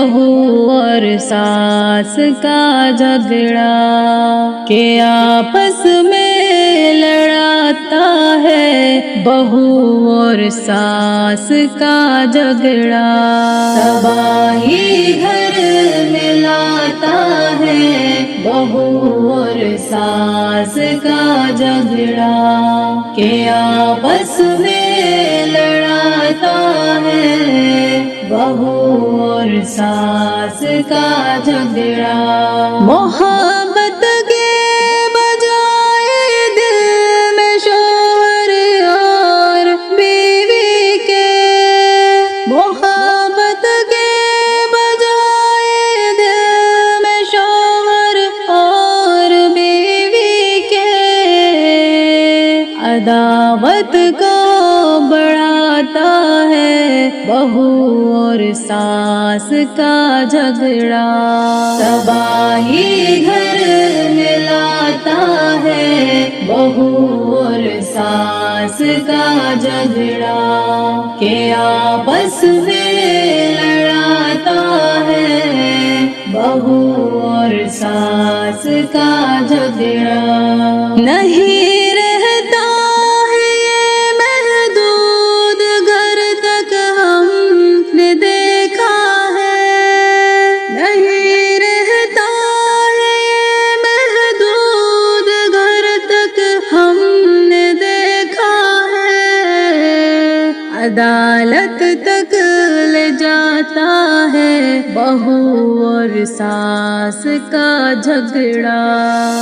बहू और सास का झगड़ा, के आपस में लड़ाता है बहू और सास का झगड़ा। तबाही घर में लाता है बहू और सास का झगड़ा, के आपस में लड़ाता है बहू और सास का झगड़ा। मोहब्बत के बजाय दिल में शोर और बीवी के, मोहब्बत के बजाय दिल में शोर और बीवी के, अदावत को बढ़ाता है बहू और सास का झगड़ा। तबाही घर में लाता है बहू और सास का झगड़ा, के आपस में लड़ाता है बहू और सास का झगड़ा। नहीं अदालत तक ले जाता है बहू और सास का झगड़ा।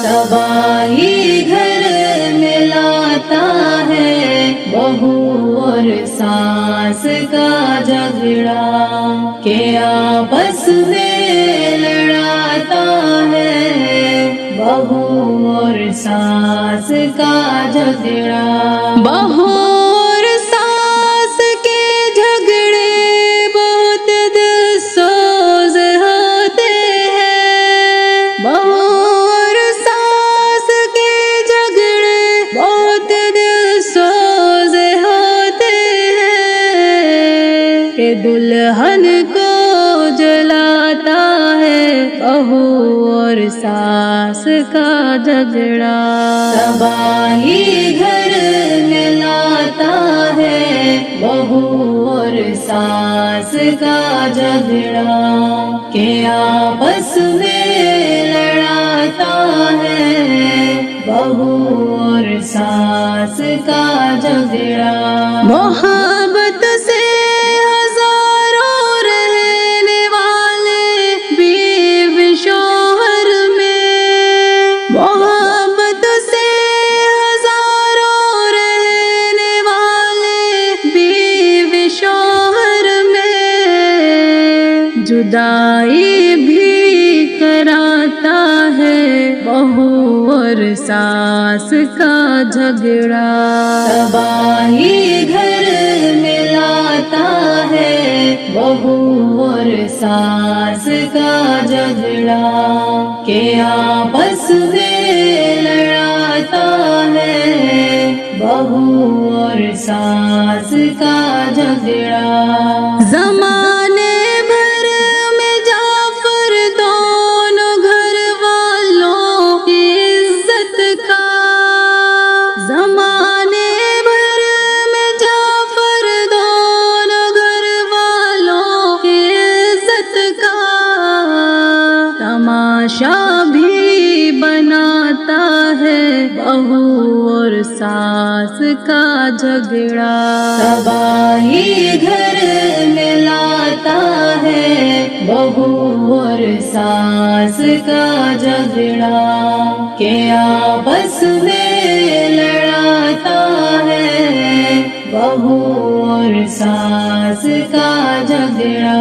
तबाही घर में लाता है बहू और सास का झगड़ा, के आपस में लड़ाता है बहू और सास का झगड़ा। बहू दुल्हन को जलाता है बहू और सास का झगड़ा। तबाही घर में लाता है बहू और सास का झगड़ा, के आपस में लड़ाता है बहू और सास का झगड़ा। मोहब्बत से जुदाई भी कराता है बहू और सास का झगड़ा। तबाही घर में लाता है बहू और सास का झगड़ा, के आपस में लड़ाता है बहू और सास का झगड़ा। ज़माने तमाशा भी बनाता है बहू और सास का झगड़ा। तबाही घर में लाता है बहू और सास का झगड़ा, के आपस में लड़ाता है बहू और सास का झगड़ा।